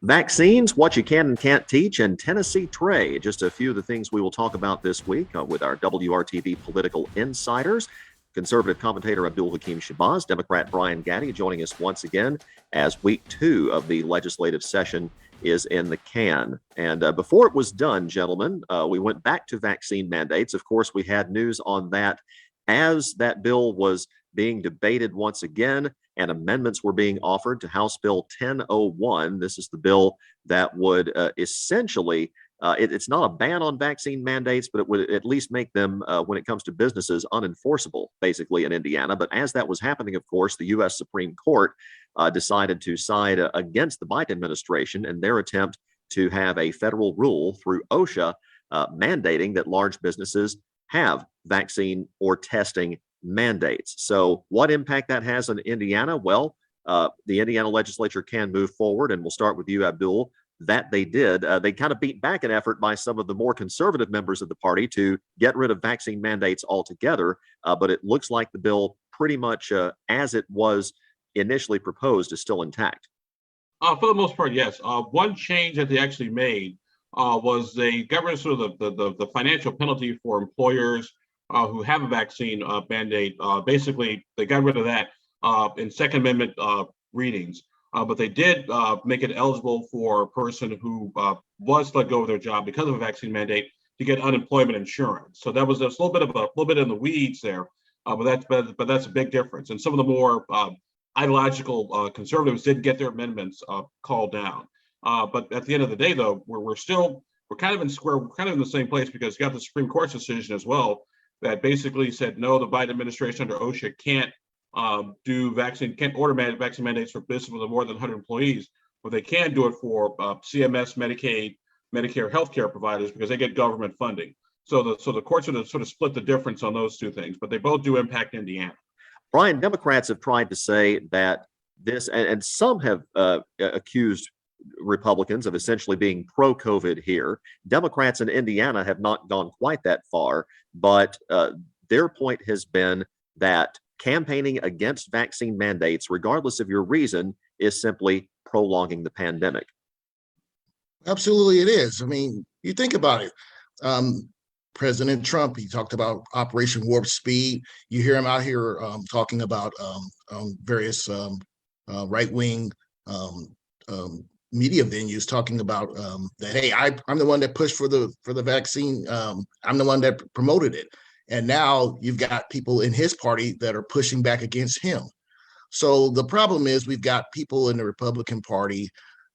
Vaccines, what you can and can't teach, and Tennessee Trey. Just a few of the things we will talk about this week with our WRTV political insiders. Conservative commentator Abdul-Hakim Shabazz, Democrat Brian Gaddie joining us once again as week 2 of the legislative session is in the can. And before it was done, gentlemen, we went back to vaccine mandates. Of course, we had news on that as that bill was being debated once again, and amendments were being offered to House Bill 1001. This is the bill that would essentially, it's not a ban on vaccine mandates, but it would at least make them, when it comes to businesses, unenforceable, basically, in Indiana. But as that was happening, of course, the U.S. Supreme Court decided to side against the Biden administration in their attempt to have a federal rule through OSHA mandating that large businesses have vaccine or testing mandates. So what impact that has on Indiana? Well, the Indiana legislature can move forward, and we'll start with you, Abdul. That they did. They kind of beat back an effort by some of the more conservative members of the party to get rid of vaccine mandates altogether. But it looks like the bill pretty much as it was initially proposed is still intact. For the most part, yes. One change that they actually made was they got rid of sort of the financial penalty for employers who have a vaccine mandate. Basically, they got rid of that in Second Amendment readings. But they did make it eligible for a person who was let go of their job because of a vaccine mandate to get unemployment insurance. So that was just a little bit in the weeds there, but that's a big difference. And some of the more ideological conservatives didn't get their amendments called down. But at the end of the day, though, we're kind of in the same place, because you got the Supreme Court's decision as well that basically said no, the Biden administration under OSHA can't order vaccine mandates for business with more than 100 employees, but they can do it for CMS, Medicaid, Medicare healthcare providers, because they get government funding. So the courts sort of split the difference on those two things, but they both do impact Indiana. Brian, Democrats have tried to say that this, and some have accused Republicans of essentially being pro-COVID here. Democrats in Indiana have not gone quite that far, but their point has been that campaigning against vaccine mandates, regardless of your reason, is simply prolonging the pandemic. Absolutely, it is. I mean, you think about it. President Trump, he talked about Operation Warp Speed. You hear him out here talking about various right-wing media venues talking about that. Hey, I'm the one that pushed for the vaccine. I'm the one that promoted it. And now you've got people in his party that are pushing back against him. So the problem is we've got people in the Republican Party,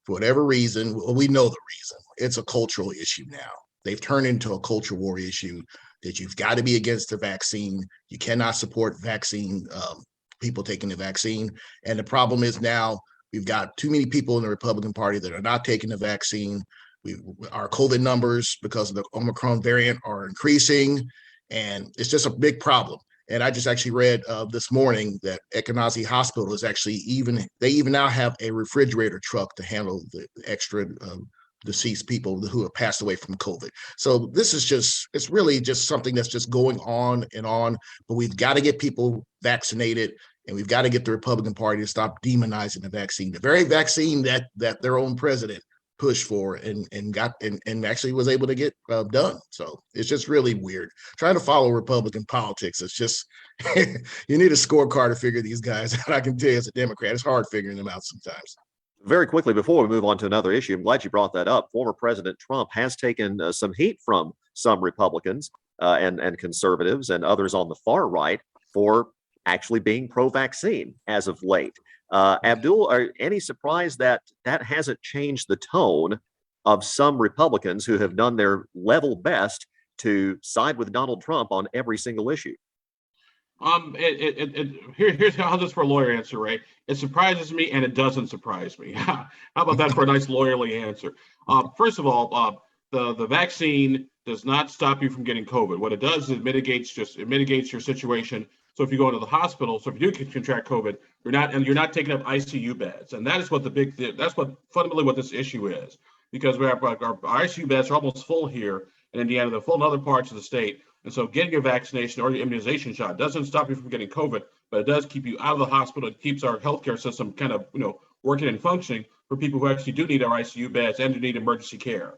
for whatever reason, well, we know the reason. It's a cultural issue now. They've turned into a culture war issue that you've got to be against the vaccine. You cannot support vaccine, people taking the vaccine. And the problem is now we've got too many people in the Republican Party that are not taking the vaccine. Our COVID numbers, because of the Omicron variant, are increasing. And it's just a big problem. And I just actually read this morning that Ekenazi Hospital is actually they even now have a refrigerator truck to handle the extra deceased people who have passed away from COVID. So this is it's really just something that's just going on and on, but we've got to get people vaccinated, and we've got to get the Republican Party to stop demonizing the vaccine, the very vaccine that their own president pushed for and actually was able to get done. So it's just really weird trying to follow Republican politics. It's just you need a scorecard to figure these guys out. I can tell you, as a Democrat, it's hard figuring them out sometimes. Very quickly, before we move on to another issue, I'm glad you brought that up. Former President Trump has taken some heat from some Republicans and conservatives and others on the far right for actually being pro-vaccine as of late. Abdul, any surprise that hasn't changed the tone of some Republicans who have done their level best to side with Donald Trump on every single issue? Here's how this for a lawyer answer, right? It surprises me and it doesn't surprise me. How about that for a nice lawyerly answer? First of all, the vaccine does not stop you from getting COVID. What it does is it mitigates your situation. So if you go into the hospital, so if you do contract COVID, you're not taking up ICU beds, and that is what that's what fundamentally what this issue is, because we have our ICU beds are almost full here in Indiana. They're full in other parts of the state. And so getting your vaccination or your immunization shot doesn't stop you from getting COVID, but it does keep you out of the hospital. It keeps our healthcare system kind of, working and functioning for people who actually do need our ICU beds and do need emergency care.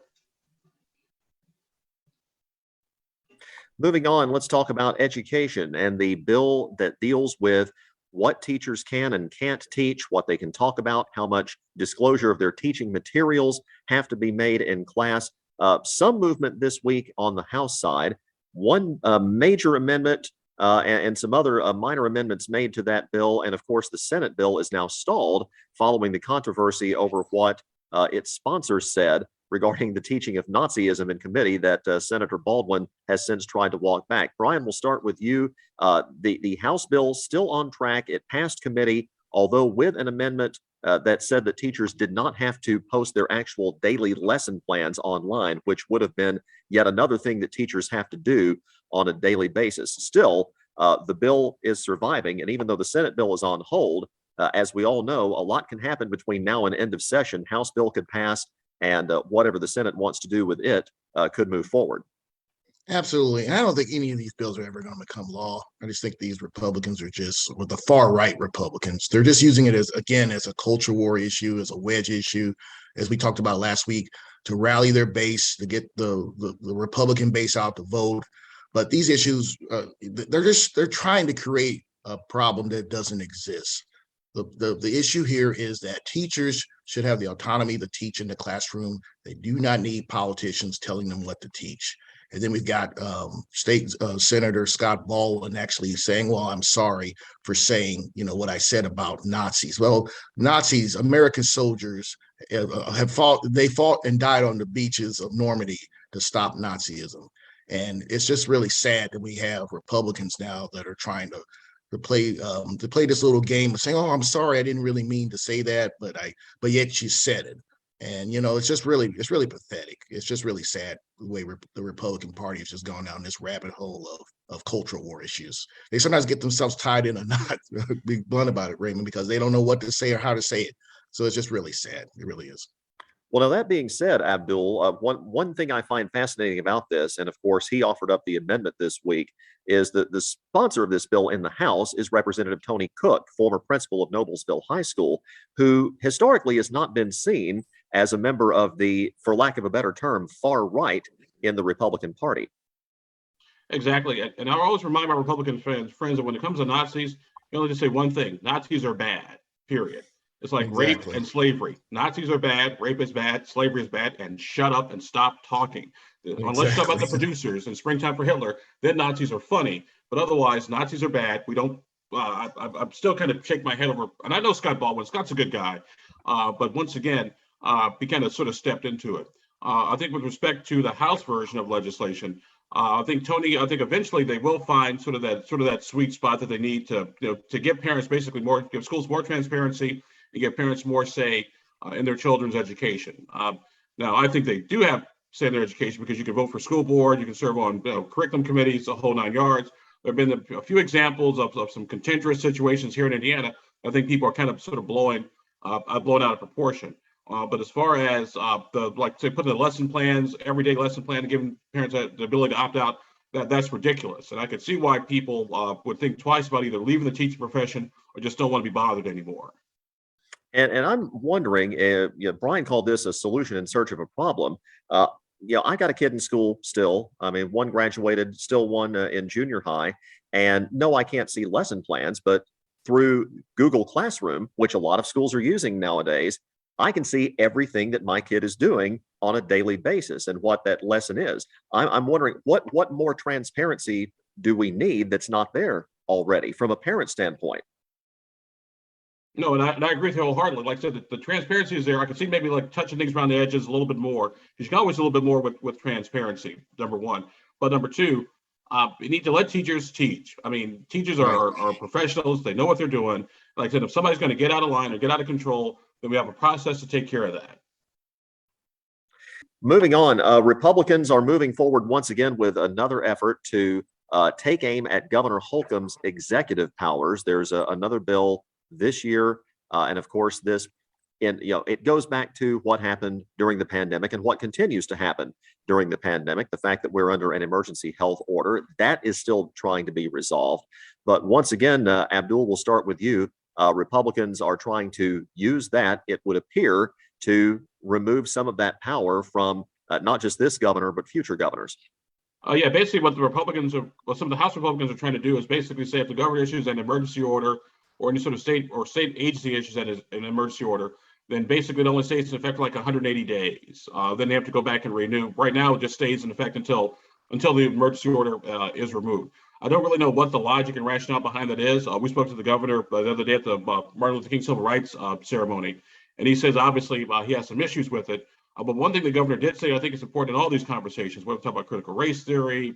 Moving on, let's talk about education and the bill that deals with what teachers can and can't teach, what they can talk about, how much disclosure of their teaching materials have to be made in class. Some movement this week on the House side, one major amendment and some other minor amendments made to that bill. And of course, the Senate bill is now stalled following the controversy over what its sponsors said regarding the teaching of Nazism in committee that Senator Baldwin has since tried to walk back. Brian, we'll start with you. The House bill still on track. It passed committee, although with an amendment that said that teachers did not have to post their actual daily lesson plans online, which would have been yet another thing that teachers have to do on a daily basis. Still, the bill is surviving, and even though the Senate bill is on hold, as we all know, a lot can happen between now and end of session. House bill could pass, and whatever the Senate wants to do with it could move forward. Absolutely. And I don't think any of these bills are ever going to become law. I just think these Republicans are just, with the far right Republicans, they're just using it as, again, as a culture war issue, as a wedge issue, as we talked about last week, to rally their base, to get the Republican base out to vote. But these issues, they're trying to create a problem that doesn't exist. The issue here is that teachers should have the autonomy to teach in the classroom. They do not need politicians telling them what to teach. And then we've got State Senator Scott Baldwin actually saying, well, I'm sorry for saying, what I said about Nazis. Well, Nazis, American soldiers have fought and died on the beaches of Normandy to stop Nazism. And it's just really sad that we have Republicans now that are trying to play this little game of saying, oh, I'm sorry, I didn't really mean to say that, but yet you said it. And it's really pathetic. It's just really sad the way the Republican Party has just gone down this rabbit hole of cultural war issues. They sometimes get themselves tied in a knot. Be blunt about it, Raymond, because they don't know what to say or how to say it. So it's just really sad. It really is. Well, now that being said, Abdul, one thing I find fascinating about this, and of course he offered up the amendment this week, is that the sponsor of this bill in the House is Representative Tony Cook, former principal of Noblesville High School, who historically has not been seen as a member of the, for lack of a better term, far right in the Republican Party. Exactly. And I always remind my Republican friends that when it comes to Nazis, you only just say one thing: Nazis are bad, period. It's like rape and slavery. Nazis are bad, rape is bad, slavery is bad, and shut up and stop talking. Unless you talk about the producers and Springtime for Hitler, then Nazis are funny. But otherwise, Nazis are bad. We don't, I'm still kind of shake my head over, and I know Scott Baldwin. Scott's a good guy. But once again, he kind of sort of stepped into it. I think with respect to the House version of legislation, I think eventually they will find sort of that sweet spot that they need to give parents basically give schools more transparency and give parents more say in their children's education. Now, I think they do have say in their education because you can vote for school board, you can serve on curriculum committees, the whole 9 yards. There have been a few examples of some contentious situations here in Indiana. I think people are kind of sort of blown out of proportion. But as far as putting the lesson plans, everyday lesson plan, and giving parents the ability to opt out, that's ridiculous. And I could see why people would think twice about either leaving the teaching profession or just don't want to be bothered anymore. And I'm wondering, Brian called this a solution in search of a problem. I got a kid in school still. I mean, one graduated, still one in junior high. And no, I can't see lesson plans, but through Google Classroom, which a lot of schools are using nowadays, I can see everything that my kid is doing on a daily basis and what that lesson is. I'm wondering what more transparency do we need that's not there already from a parent standpoint? No, and I agree with you wholeheartedly. Like I said, the transparency is there. I can see maybe like touching things around the edges a little bit more, because you can always do a little bit more with transparency, number one. But number two, you need to let teachers teach. I mean, teachers are professionals. They know what they're doing. Like I said, if somebody's going to get out of line or get out of control, then we have a process to take care of that. Moving on, Republicans are moving forward once again with another effort to take aim at Governor Holcomb's executive powers. There's another bill this year, and of course, it goes back to what happened during the pandemic and what continues to happen during the pandemic. The fact that we're under an emergency health order, that is still trying to be resolved. But once again, Abdul, we'll start with you. Republicans are trying to use that, it would appear, to remove some of that power from not just this governor, but future governors. Yeah, basically what what some of the House Republicans are trying to do is basically say if the governor issues an emergency order or any sort of state agency issues an emergency order, then basically it only stays in effect for like 180 days. Then they have to go back and renew. Right now, it just stays in effect until the emergency order is removed. I don't really know what the logic and rationale behind that is. We spoke to the governor the other day at the Martin Luther King Civil Rights ceremony, and he says obviously he has some issues with it. But one thing the governor did say, I think it's important in all these conversations, whether we talk about critical race theory,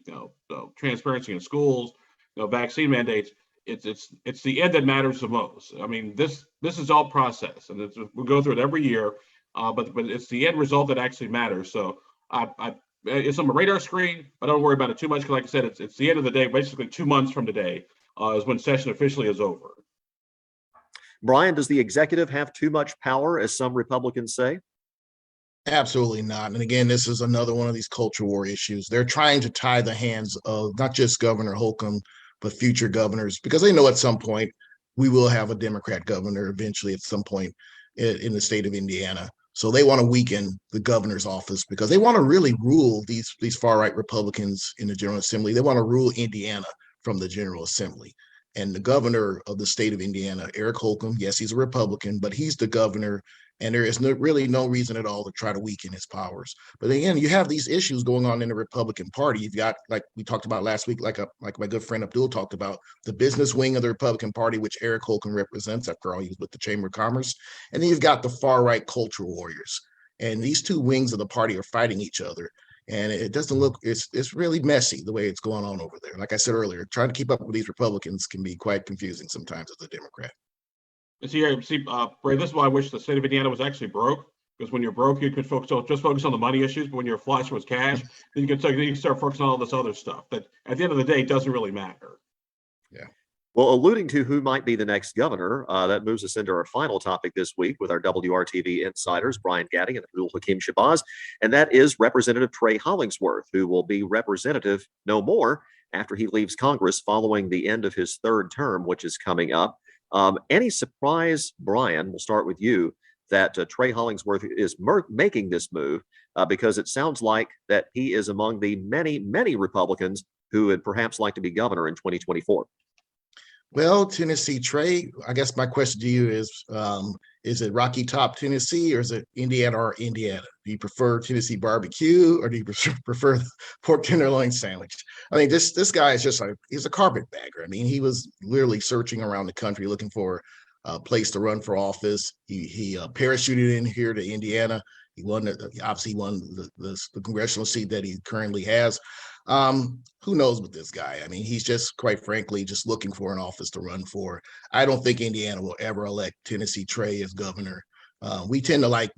transparency in schools, vaccine mandates, it's the end that matters the most. I mean, this is all process, and we go through it every year, but it's the end result that actually matters. So it's on my radar screen, but don't worry about it too much because, like I said, it's the end of the day. Basically, 2 months from today is when session officially is over. Brian, does the executive have too much power, as some Republicans say? Absolutely not. And again, this is another one of these culture war issues. They're trying to tie the hands of not just Governor Holcomb, but future governors, because they know at some point we will have a Democrat governor eventually at some point in the state of Indiana. So they want to weaken the governor's office because they want to really rule these far-right Republicans in the General Assembly. They want to rule Indiana from the General Assembly. And the governor of the state of Indiana, Eric Holcomb, yes, he's a Republican, but he's the governor, and there is really no reason at all to try to weaken his powers. But again, you have these issues going on in the Republican Party. You've got, like we talked about last week, like my good friend Abdul talked about, the business wing of the Republican Party, which Eric Holcomb represents. After all, he was with the Chamber of Commerce. And then you've got the far-right cultural warriors. And these two wings of the party are fighting each other. And it doesn't look, it's really messy the way it's going on over there. Like I said earlier, trying to keep up with these Republicans can be quite confusing sometimes as a Democrat. See, Ray, this is why I wish the state of Indiana was actually broke. Because when you're broke, you can focus on the money issues. But when you're flush with cash, then you can start focusing on all this other stuff that at the end of the day doesn't really matter. Yeah. Well, alluding to who might be the next governor, that moves us into our final topic this week with our WRTV insiders, Brian Gaddie and Abdul-Hakim Shabazz, and that is Representative Trey Hollingsworth, who will be representative no more after he leaves Congress following the end of his third term, which is coming up. Any surprise, Brian, we'll start with you, that Trey Hollingsworth is making this move because it sounds like that he is among the many, many Republicans who would perhaps like to be governor in 2024. Well, Tennessee Trey, I guess my question to you is it Rocky Top, Tennessee, or is it Indiana or Indiana? Do you prefer Tennessee barbecue or do you prefer the pork tenderloin sandwich? I mean, this guy is he's a carpetbagger. I mean, he was literally searching around the country looking for a place to run for office. He parachuted in here to Indiana. He won the congressional seat that he currently has. Who knows with this guy? I mean, he's just, quite frankly, just looking for an office to run for. I don't think Indiana will ever elect Tennessee Trey as governor. We tend to like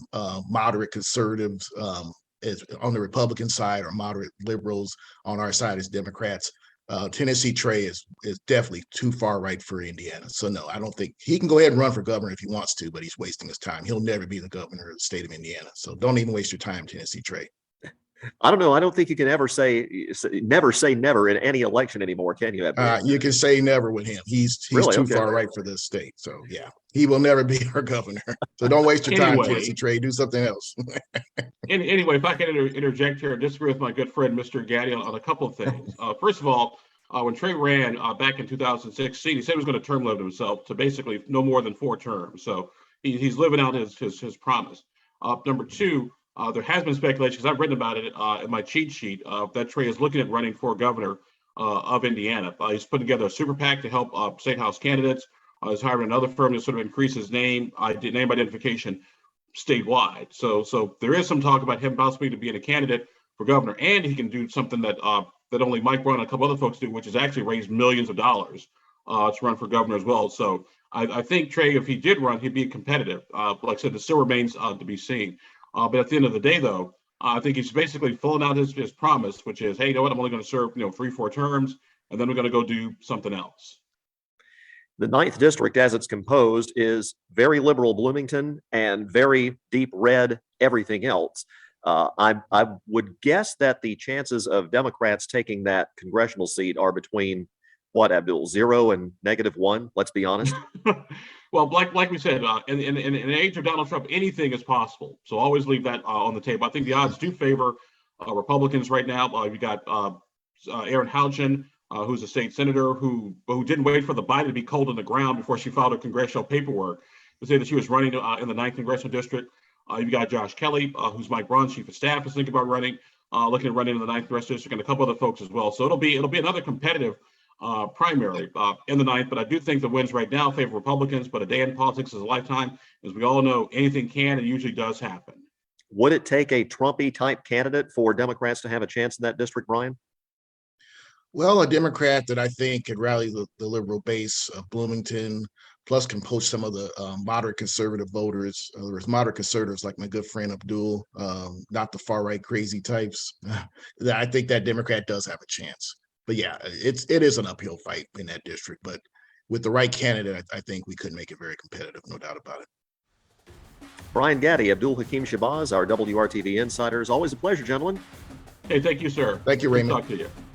moderate conservatives on the Republican side or moderate liberals on our side as Democrats. Tennessee Trey is definitely too far right for Indiana. So no, I don't think he can go ahead and run for governor if he wants to, but he's wasting his time. He'll never be the governor of the state of Indiana. So don't even waste your time, Tennessee Trey. I don't know. I don't think you can ever say never in any election anymore, can you? You can say never with him. He's really? too Okay. far right for this state. So yeah, he will never be our governor. So don't waste your time, Tennessee Trey. Do something else. Anyway, if I can interject here, disagree with my good friend Mr. Gaddie on a couple of things. First of all, when Trey ran back in 2016, he said he was going to term limit himself to basically no more than 4 terms. So he's living out his promise. Number two. There has been speculation, because I've written about it in my cheat sheet, that Trey is looking at running for governor of Indiana. He's putting together a super PAC to help state house candidates. He's hiring another firm to sort of increase his name identification statewide. So there is some talk about him possibly to being a candidate for governor, and he can do something that only Mike Brown and a couple other folks do, which is actually raise millions of dollars to run for governor as well. So I think Trey, if he did run, he'd be competitive. Like I said, this still remains to be seen. But at the end of the day, though, I think he's basically filling out his promise, which is, hey, you know what? I'm only going to serve 3-4 terms, and then we're going to go do something else. The 9th district, as it's composed, is very liberal Bloomington and very deep red everything else. I would guess that the chances of Democrats taking that congressional seat are between what, Abdul, 0 and -1? Let's be honest. Well, like we said, in the age of Donald Trump, anything is possible. So always leave that on the table. I think the odds do favor Republicans right now. You got Aaron Houchin, who's a state senator who didn't wait for the Biden to be cold on the ground before she filed her congressional paperwork to say that she was running in the 9th congressional district. You got Josh Kelly, who's Mike Braun's chief of staff, is thinking about looking at running in the 9th congressional district, and a couple other folks as well. So it'll be another competitive primary in the 9th, but I do think the wins right now favor Republicans. But a day in politics is a lifetime. As we all know, anything can and usually does happen. Would it take a Trumpy type candidate for Democrats to have a chance in that district, Brian? Well, a Democrat that I think could rally the liberal base of Bloomington, plus can poach some of the moderate conservative voters. There's moderate conservatives like my good friend Abdul, not the far right crazy types. I think that Democrat does have a chance. But yeah, it is an uphill fight in that district. But with the right candidate, I think we could make it very competitive, no doubt about it. Brian Gaddie, Abdul-Hakim Shabazz, our WRTV insiders. Always a pleasure, gentlemen. Hey, thank you, sir. Thank you, Raymond. Good to talk to you.